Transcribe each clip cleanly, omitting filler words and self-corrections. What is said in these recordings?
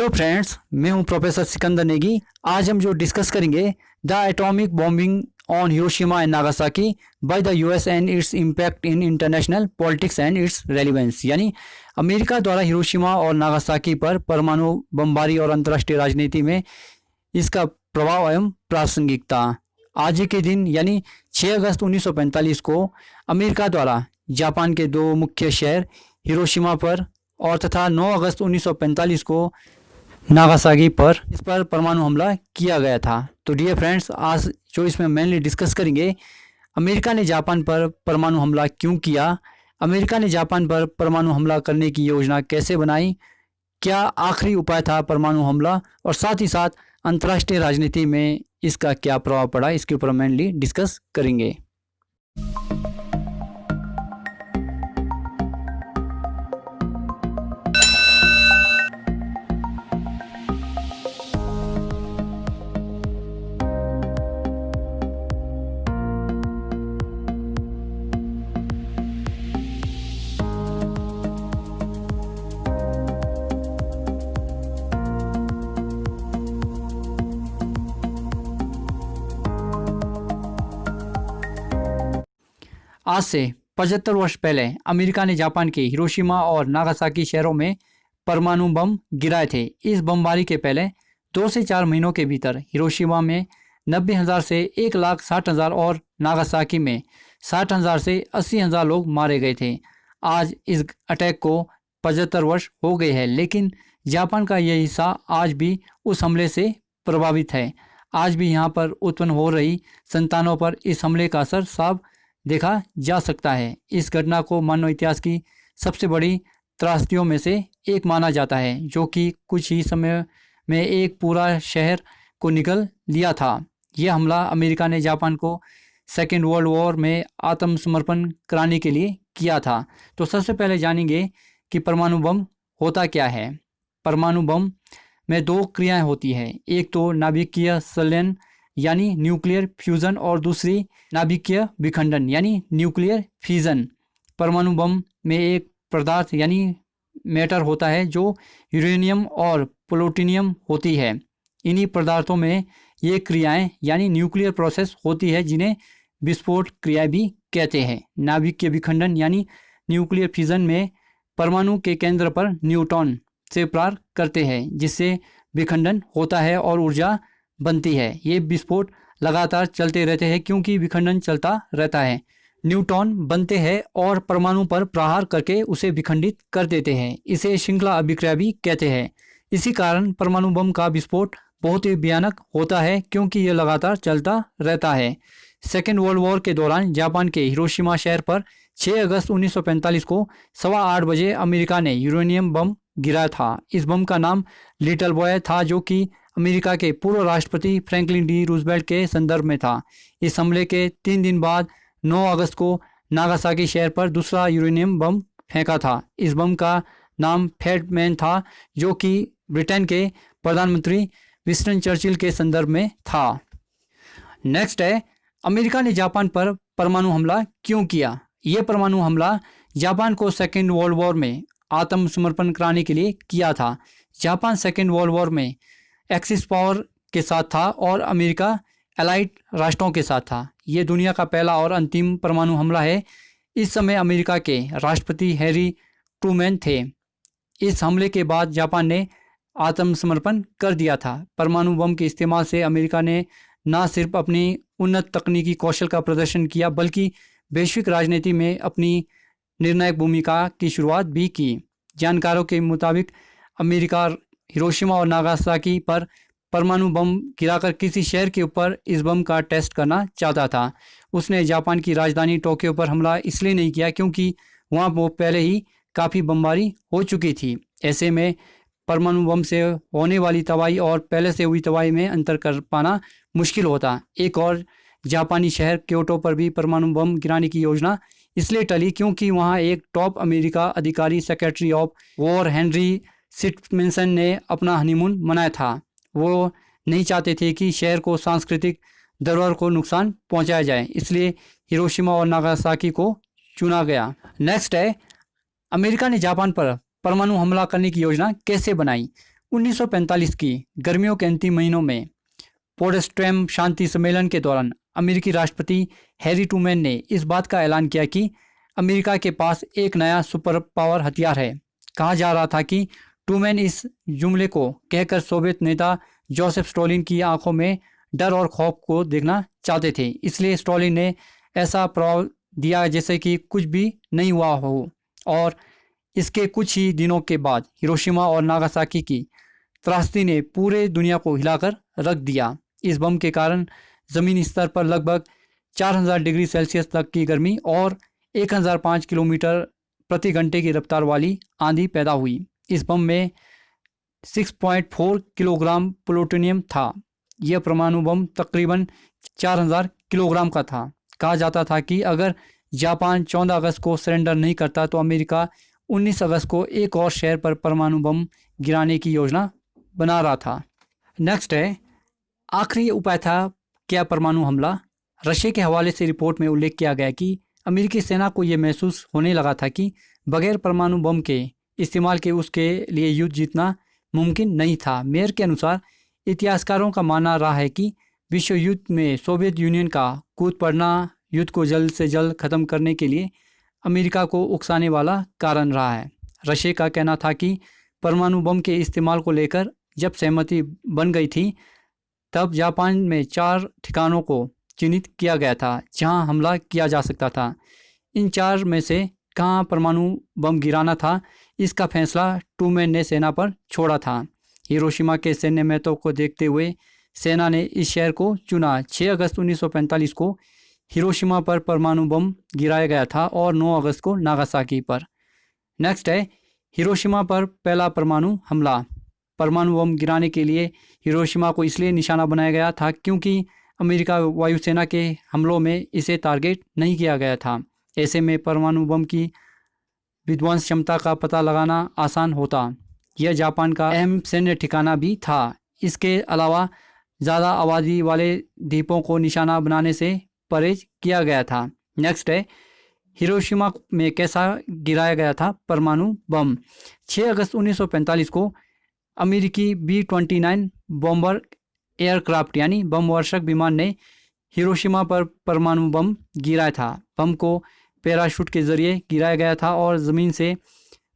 Hello friends, मैं हूं professor Sikandar Negi. आज हम जो डिस्कस करेंगे the atomic bombing on Hiroshima and Nagasaki by the US and its impact in international politics and its relevance, यानी America द्वारा हिरोशिमा और नागासाकी पर परमाणु बमबारी और अंतर्राष्ट्रीय राजनीति में इसका प्रभाव एवं प्रासंगिकता। आज के दिन यानी 6 अगस्त 1945 को अमेरिका द्वारा जापान के दो मुख्य शहर हिरोशिमा पर और तथा 9 अगस्त 1945 को नागासाकी पर इस पर परमाणु हमला किया गया था। तो डियर फ्रेंड्स, आज जो इसमें मेनली डिस्कस करेंगे, अमेरिका ने जापान पर परमाणु हमला क्यों किया, अमेरिका ने जापान पर परमाणु हमला करने की योजना कैसे बनाई, क्या आखिरी उपाय था परमाणु हमला, और साथ ही साथ अंतर्राष्ट्रीय राजनीति में इसका क्या प्रभाव पड़ा, इसके ऊपर मेनली डिस्कस करेंगे। आज से 75 वर्ष पहले अमेरिका ने जापान के हिरोशिमा और नागासाकी शहरों में परमाणु बम गिराए थे। इस बमबारी के पहले 2 से 4 महीनों के भीतर हिरोशिमा में 90,000 से 1,60,000 और नागासाकी में 60,000 से 80,000 लोग मारे गए थे। आज इस अटैक को 75 वर्ष हो गए हैं, लेकिन जापान का यह हिस्सा आज भी उस हमले से प्रभावित है। आज भी यहाँ पर उत्पन्न हो रही संतानों पर इस हमले का असर साफ देखा जा सकता है। इस घटना को मानव इतिहास की सबसे बड़ी त्रासदियों में से एक माना जाता है, जो कि कुछ ही समय में एक पूरा शहर को निगल लिया था। यह हमला अमेरिका ने जापान को सेकेंड वर्ल्ड वॉर में आत्मसमर्पण कराने के लिए किया था। तो सबसे पहले जानेंगे कि परमाणु बम होता क्या है। परमाणु बम में 2 क्रियाएं होती हैं, एक तो नाभिकीय संलयन यानी न्यूक्लियर फ्यूजन और दूसरी नाभिकीय विखंडन यानी न्यूक्लियर फिजन। परमाणु बम में एक पदार्थ यानी मैटर होता है जो यूरेनियम और प्लूटोनियम होती है। इन्हीं पदार्थों में ये क्रियाएं यानी न्यूक्लियर प्रोसेस होती है, जिन्हें विस्फोट क्रियाएं भी कहते हैं। नाभिकीय विखंडन यानी न्यूक्लियर फिजन में परमाणु के केंद्र पर न्यूट्रॉन से प्रहार करते हैं, जिससे विखंडन होता है और ऊर्जा बनती है। ये विस्फोट लगातार चलते रहते हैं क्योंकि विखंडन चलता रहता है। न्यूट्रॉन बनते हैं और परमाणु पर प्रहार करके उसे विखंडित कर देते हैं। इसे श्रृंखला अभिक्रिया भी कहते हैं। इसी कारण परमाणु बम का विस्फोट बहुत ही भयानक होता है क्योंकि यह लगातार चलता रहता है। सेकेंड वर्ल्ड वॉर के दौरान जापान के हिरोशिमा शहर पर 6 अगस्त 1945 को 8:15 बजे अमेरिका ने यूरेनियम बम गिराया था। इस बम का नाम लिटिल बॉय था, जो कि अमेरिका के पूर्व राष्ट्रपति फ्रैंकलिन डी रूजवेल्ट के संदर्भ में था। इस हमले के 3 दिन बाद 9 अगस्त को नागासाकी शहर पर दूसरा यूरेनियम बम फेंका था। इस बम का नाम फैट मैन था, जो कि ब्रिटेन के प्रधानमंत्री विंस्टन चर्चिल के संदर्भ में था। नेक्स्ट है, अमेरिका ने जापान पर परमाणु हमला क्यों किया। यह परमाणु हमला जापान को सेकेंड वर्ल्ड वॉर में आत्मसमर्पण कराने के लिए किया था। जापान सेकेंड वर्ल्ड वॉर में एक्सिस पावर के साथ था और अमेरिका एलाइड राष्ट्रों के साथ था। ये दुनिया का पहला और अंतिम परमाणु हमला है। इस समय अमेरिका के राष्ट्रपति हैरी ट्रूमैन थे। इस हमले के बाद जापान ने आत्मसमर्पण कर दिया था। परमाणु बम के इस्तेमाल से अमेरिका ने न सिर्फ अपनी उन्नत तकनीकी कौशल का प्रदर्शन किया, बल्कि वैश्विक राजनीति में अपनी निर्णायक भूमिका की शुरुआत भी की। जानकारों के मुताबिक अमेरिका हिरोशिमा और नागासाकी पर परमाणु बम गिराकर किसी शहर के ऊपर इस बम का टेस्ट करना चाहता था। उसने जापान की राजधानी टोक्यो पर हमला इसलिए नहीं किया क्योंकि वहाँ वो पहले ही काफ़ी बमबारी हो चुकी थी। ऐसे में परमाणु बम से होने वाली तबाही और पहले से हुई तबाही में अंतर कर पाना मुश्किल होता। एक और जापानी शहर क्योटो पर भी परमाणु बम गिराने की योजना इसलिए टली क्योंकि वहाँ एक टॉप अमेरिका अधिकारी सेक्रेटरी ऑफ वॉर हेनरी सिटमेंसन ने अपना हनीमून मनाया था। वो नहीं चाहते थे कि शहर को सांस्कृतिक धरोहर को नुकसान पहुंचाया जाए, इसलिए हिरोशिमा और नागासाकी को चुना गया। नेक्स्ट है, अमेरिका ने जापान पर परमाणु हमला करने की योजना कैसे बनाई। 1945 की गर्मियों के अंतिम महीनों में पोट्सडैम शांति सम्मेलन के दौरान अमेरिकी राष्ट्रपति हैरी ट्रूमैन ने इस बात का ऐलान किया कि अमेरिका के पास एक नया सुपर पावर हथियार है। कहा जा रहा था कि ट्रूमैन इस जुमले को कहकर सोवियत नेता जोसेफ स्टॉलिन की आंखों में डर और खौफ को देखना चाहते थे, इसलिए स्टॉलिन ने ऐसा प्रभाव दिया जैसे कि कुछ भी नहीं हुआ हो। और इसके कुछ ही दिनों के बाद हिरोशिमा और नागासाकी की त्रासदी ने पूरे दुनिया को हिलाकर रख दिया। इस बम के कारण ज़मीनी स्तर पर लगभग 4000 डिग्री सेल्सियस तक की गर्मी और 1005 किलोमीटर प्रति घंटे की रफ्तार वाली आंधी पैदा हुई। इस बम में 6.4 किलोग्राम प्लूटोनियम था। यह परमाणु बम तकरीबन 4000 किलोग्राम का था। कहा जाता था कि अगर जापान 14 अगस्त को सरेंडर नहीं करता तो अमेरिका 19 अगस्त को एक और शहर पर परमाणु बम गिराने की योजना बना रहा था। नेक्स्ट है, आखिरी उपाय था क्या परमाणु हमला। रशिया के हवाले से रिपोर्ट में उल्लेख किया गया कि अमेरिकी सेना को यह महसूस होने लगा था कि बगैर परमाणु बम के इस्तेमाल के उसके लिए युद्ध जीतना मुमकिन नहीं था। मेयर के अनुसार इतिहासकारों का मानना रहा है कि विश्व युद्ध में सोवियत यूनियन का कूद पड़ना युद्ध को जल्द से जल्द ख़त्म करने के लिए अमेरिका को उकसाने वाला कारण रहा है। रशिया का कहना था कि परमाणु बम के इस्तेमाल को लेकर जब सहमति बन गई थी तब जापान में 4 ठिकानों को चिन्हित किया गया था जहां हमला किया जा सकता था। इन 4 में से कहां परमाणु बम गिराना था, इसका फैसला ट्रूमैन ने सेना पर छोड़ा था। हिरोशिमा के सैन्य महत्व को देखते हुए सेना ने इस शहर को चुना। 6 अगस्त 1945 को हिरोशिमा पर परमाणु बम गिराया गया था और 9 अगस्त को नागासाकी पर। नेक्स्ट है, हिरोशिमा पर पहला परमाणु हमला। परमाणु बम गिराने के लिए हिरोशिमा को इसलिए निशाना बनाया गया था क्योंकि अमेरिका वायुसेना के हमलों में इसे टारगेट नहीं किया गया था। ऐसे में परमाणु बम की विध्वंस क्षमता का पता लगाना आसान होता। यह जापान का अहम सैन्य ठिकाना भी था। इसके अलावा ज़्यादा आबादी वाले द्वीपों को निशाना बनाने से परहेज किया गया था। नेक्स्ट है, हिरोशिमा में कैसा गिराया गया था परमाणु बम। 6 अगस्त 1945 को अमेरिकी B-29 बॉम्बर एयरक्राफ्ट यानी बम वर्षक विमान ने हिरोशिमा पर परमाणु बम गिराया था। बम को पैराशूट के जरिए गिराया गया था और ज़मीन से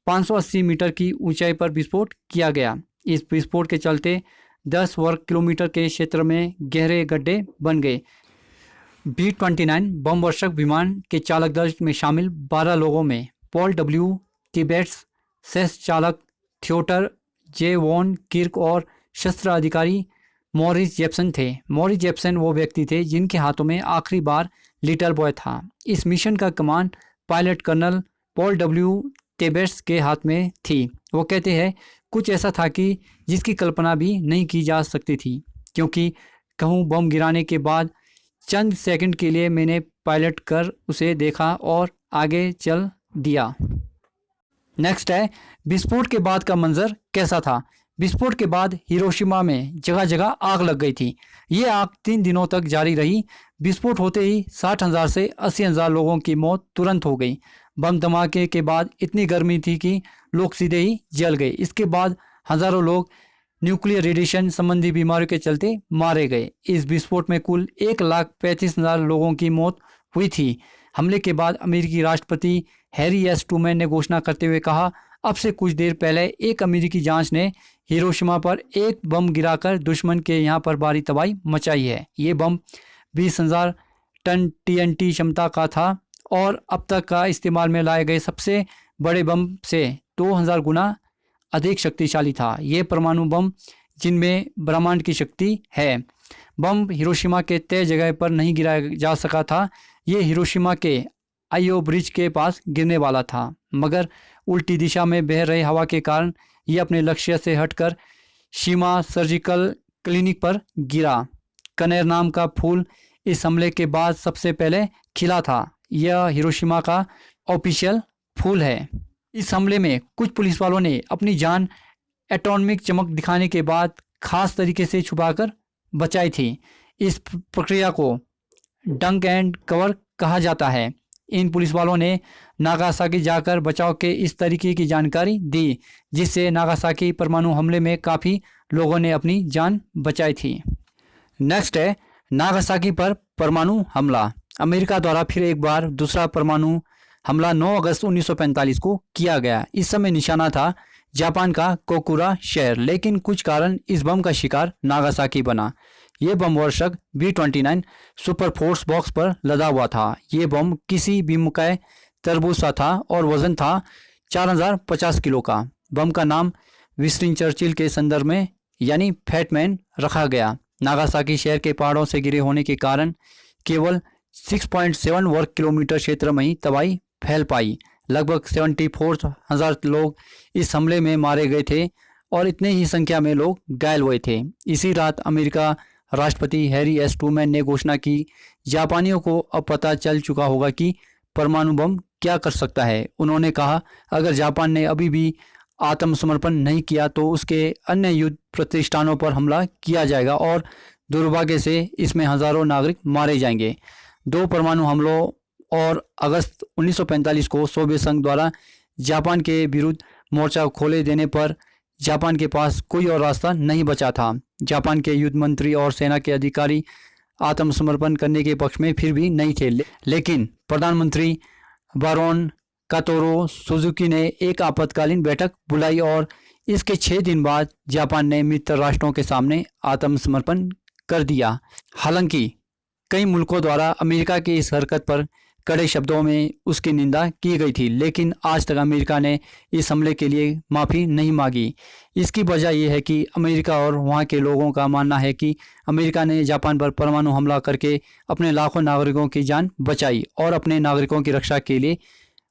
580 मीटर की ऊंचाई पर विस्फोट किया गया। इस विस्फोट के चलते 10 वर्ग किलोमीटर के क्षेत्र में गहरे गड्ढे बन गए। B-29 बम वर्षक विमान के चालक दल में शामिल 12 लोगों में पॉल W. तिबेट्स, सह चालक थियोटर J. वॉन किर्क और शस्त्र अधिकारी मॉरिस जेप्सन थे। मॉरिस जेप्सन वो व्यक्ति थे जिनके हाथों में आखिरी बार लिटिल बॉय था। इस मिशन का कमान पायलट कर्नल पॉल W. तिबेट्स के हाथ में थी। वो कहते हैं कुछ ऐसा था कि जिसकी कल्पना भी नहीं की जा सकती थी, क्योंकि कहूँ बम गिराने के बाद चंद सेकंड के लिए मैंने पायलट कर उसे देखा और आगे चल दिया। नेक्स्ट है, विस्फोट के बाद का मंजर कैसा था। विस्फोट के बाद हिरोशिमा में जगह जगह आग लग गई थी। ये आग 3 दिनों तक जारी रही। विस्फोट होते ही 60,000 से 80,000 लोगों की मौत तुरंत हो गई। बम धमाके के बाद इतनी गर्मी थी कि लोग सीधे ही जल गए। इसके बाद हज़ारों लोग न्यूक्लियर रेडिएशन संबंधी बीमारियों के चलते मारे गए। इस विस्फोट में कुल 1,35,000 लोगों की मौत हुई थी। हमले के बाद अमेरिकी राष्ट्रपति हैरी एस ट्रूमैन ने घोषणा करते हुए कहा, अब से कुछ देर पहले एक अमेरिकी जांच ने हिरोशिमा पर एक बम गिराकर दुश्मन के यहाँ पर भारी तबाही मचाई है। ये बम 20,000 टन TNT क्षमता का था और अब तक का इस्तेमाल में लाए गए सबसे बड़े बम से 2000 गुना अधिक शक्तिशाली था। ये परमाणु बम जिनमें ब्रह्मांड की शक्ति है। बम हिरोशिमा के तय जगह पर नहीं गिराया जा सका था। ये हिरोशिमा के आइयो ब्रिज के पास गिरने वाला था, मगर उल्टी दिशा में बह रहे हवा के कारण ये अपने लक्ष्य से हटकर शीमा सर्जिकल क्लिनिक पर गिरा। कनेर नाम का फूल इस हमले के बाद सबसे पहले खिला था। यह हिरोशिमा का ऑफिशियल फूल है। इस हमले में कुछ पुलिस वालों ने अपनी जान एटॉमिक चमक दिखाने के बाद खास तरीके से छुपाकर बचाई थी। इस प्रक्रिया को डंक एंड कवर कहा जाता है। इन पुलिस वालों ने नागासाकी जाकर बचाव के इस तरीके की जानकारी दी जिससे नागासाकी परमाणु हमले में काफ़ी लोगों ने अपनी जान बचाई थी। नेक्स्ट है नागासाकी पर परमाणु हमला। अमेरिका द्वारा फिर एक बार दूसरा परमाणु हमला 9 अगस्त 1945 को किया गया। इस समय निशाना था जापान का कोकुरा शहर, लेकिन कुछ कारण इस बम का शिकार नागासाकी बना। ये बम वर्षक B-29 सुपर फोर्स बॉक्स पर लदा हुआ था। ये बम किसी विमुकाय तरबूज सा था और वजन था 4050 किलो का। बम का नाम विंस्टन चर्चिल के संदर्भ में यानी फैटमैन रखा गया। नागासाकी शहर के पहाड़ों से घिरे होने के कारण केवल 6.7 वर्ग किलोमीटर क्षेत्र में ही तबाही फैल पाई। लगभग 74,000 लोग इस हमले में मारे गए थे और इतने ही संख्या में लोग घायल हुए थे। इसी रात अमेरिका राष्ट्रपति हैरी एस ट्रूमैन ने घोषणा की, जापानियों को अब पता चल चुका होगा कि परमाणु बम क्या कर सकता है। उन्होंने कहा, अगर जापान ने अभी भी आत्मसमर्पण नहीं किया तो उसके अन्य युद्ध प्रतिष्ठानों पर हमला किया जाएगा और दुर्भाग्य से इसमें हजारों नागरिक मारे जाएंगे। 2 परमाणु हमलों और अगस्त 1945 को सोवियत संघ द्वारा जापान के विरुद्ध मोर्चा खोले देने पर जापान के पास कोई और रास्ता नहीं बचा था। जापान के युद्ध मंत्री और सेना के अधिकारी आत्मसमर्पण करने के पक्ष में फिर भी नहीं थे, लेकिन प्रधानमंत्री बारोन कातोरो सुजुकी ने एक आपातकालीन बैठक बुलाई और इसके 6 दिन बाद जापान ने मित्र राष्ट्रों के सामने आत्मसमर्पण कर दिया। हालांकि कई मुल्कों द्वारा अमेरिका की इस हरकत पर कड़े शब्दों में उसकी निंदा की गई थी, लेकिन आज तक अमेरिका ने इस हमले के लिए माफ़ी नहीं मांगी। इसकी वजह यह है कि अमेरिका और वहां के लोगों का मानना है कि अमेरिका ने जापान पर परमाणु हमला करके अपने लाखों नागरिकों की जान बचाई और अपने नागरिकों की रक्षा के लिए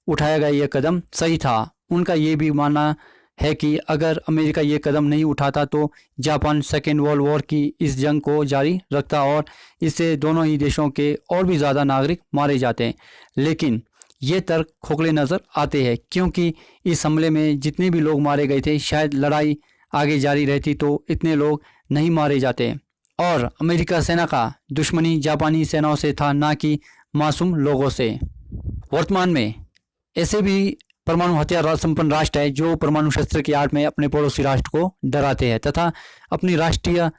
उठाया गया यह कदम सही था। उनका ये भी मानना है कि अगर अमेरिका ये कदम नहीं उठाता तो जापान सेकेंड वर्ल्ड वॉर की इस जंग को जारी रखता और इससे दोनों ही देशों के और भी ज़्यादा नागरिक मारे जाते। लेकिन ये तर्क खोखले नज़र आते हैं क्योंकि इस हमले में जितने भी लोग मारे गए थे, शायद लड़ाई आगे जारी रहती तो इतने लोग नहीं मारे जाते और अमेरिका सेना का दुश्मनी जापानी सेनाओं से था, ना कि मासूम लोगों से। वर्तमान में ऐसे भी परमाणु हथियार संपन्न राष्ट्र है जो परमाणु शस्त्र की आड़ में अपने पड़ोसी राष्ट्र को डराते हैं तथा अपनी राष्ट्रीय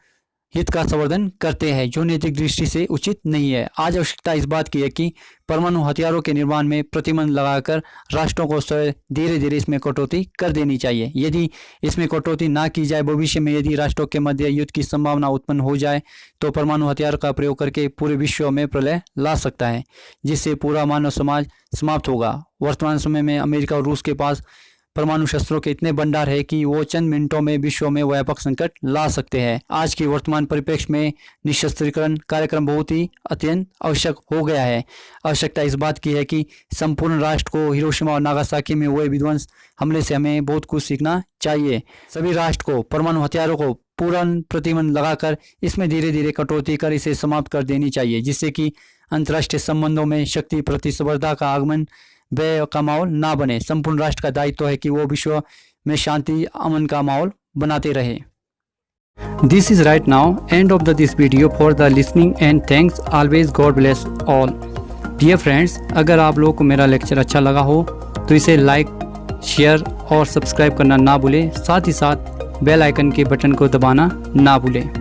हित का संवर्धन करते हैं, जो नैतिक दृष्टि से उचित नहीं है। आज आवश्यकता इस बात की है कि परमाणु हथियारों के निर्माण में प्रतिबंध लगाकर राष्ट्रों को धीरे धीरे इसमें कटौती कर देनी चाहिए। यदि इसमें कटौती ना की जाए, भविष्य में यदि राष्ट्रों के मध्य युद्ध की संभावना उत्पन्न हो जाए तो परमाणु हथियार का प्रयोग करके पूरे विश्व में प्रलय ला सकता है, जिससे पूरा मानव समाज समाप्त होगा। वर्तमान समय में अमेरिका और रूस के पास परमाणु शस्त्रों के इतने भंडार है कि वो चंद मिनटों में विश्व में व्यापक संकट ला सकते हैं। आज के वर्तमान परिप्रेक्ष्य में निशस्त्रीकरण कार्यक्रम बहुत ही अत्यंत आवश्यक हो गया है। आवश्यकता इस बात की है कि संपूर्ण राष्ट्र को हिरोशिमा और नागासाकी में हुए विध्वंस हमले से हमें बहुत कुछ सीखना चाहिए। सभी राष्ट्र को परमाणु हथियारों को पूर्ण प्रतिबंध लगाकर इसमें धीरे धीरे कटौती कर इसे समाप्त कर देनी चाहिए, जिससे कि अंतर्राष्ट्रीय संबंधों में शक्ति प्रतिस्पर्धा का आगमन भय का माहौल ना बने। संपूर्ण राष्ट्र का दायित्व है कि वो विश्व में शांति अमन का माहौल बनाते रहे। This is right now end of this video for the listening and thanks always God bless all. Dear friends, अगर आप लोगों को मेरा लेक्चर अच्छा लगा हो तो इसे लाइक, शेयर और सब्सक्राइब करना ना भूलें। साथ ही साथ बेल आइकन के बटन को दबाना ना भूलें।